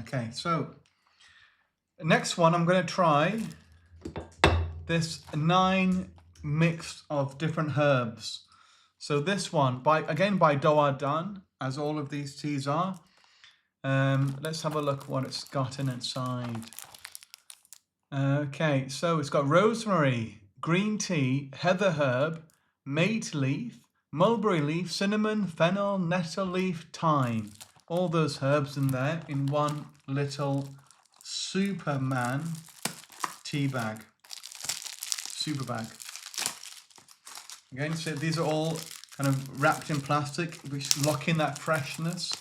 Okay, so next one I'm going to try this 9 mix of different herbs. So this one, by Doğadan, as all of these teas are. Let's have a look what it's got inside. Okay, so it's got rosemary, green tea, heather herb, mate leaf, mulberry leaf, cinnamon, fennel, nettle leaf, thyme. All those herbs in there in one little Superman tea bag. Super bag. Again, so these are all kind of wrapped in plastic, which lock in that freshness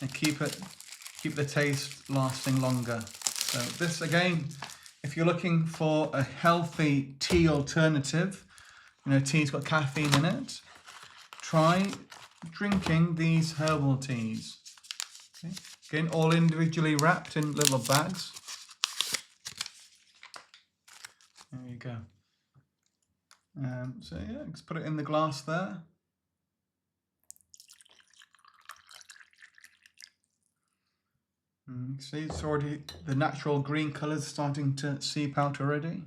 and keep the taste lasting longer. So this, again, if you're looking for a healthy tea alternative, you know, tea's got caffeine in it, try drinking these herbal teas. Okay. Again, all individually wrapped in little bags. There you go. So yeah, just put it in the glass there. See, it's already, the natural green colours starting to seep out already.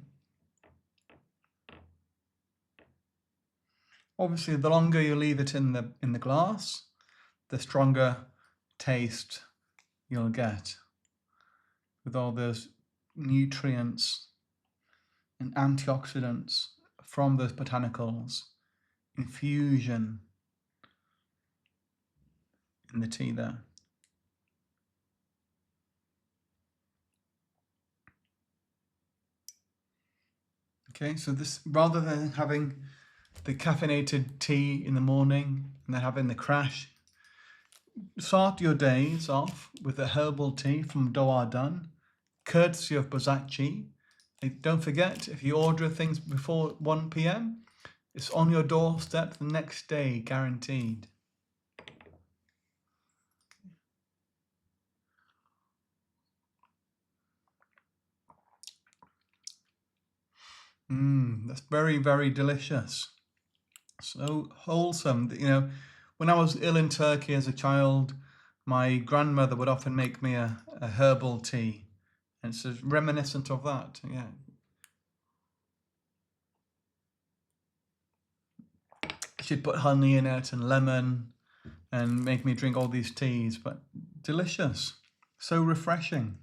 Obviously, the longer you leave it in the glass, the stronger taste you'll get, with all those nutrients and antioxidants from those botanicals, infusion in the tea there. Okay, so this, rather than having the caffeinated tea in the morning and then having the crash, start your days off with a herbal tea from Doğadan, courtesy of Bazachi. And don't forget, if you order things before 1 p.m, it's on your doorstep the next day, guaranteed. That's very, very delicious. So wholesome. You know, when I was ill in Turkey as a child, my grandmother would often make me a herbal tea. And it's reminiscent of that, yeah. She'd put honey in it and lemon and make me drink all these teas, but delicious. So refreshing.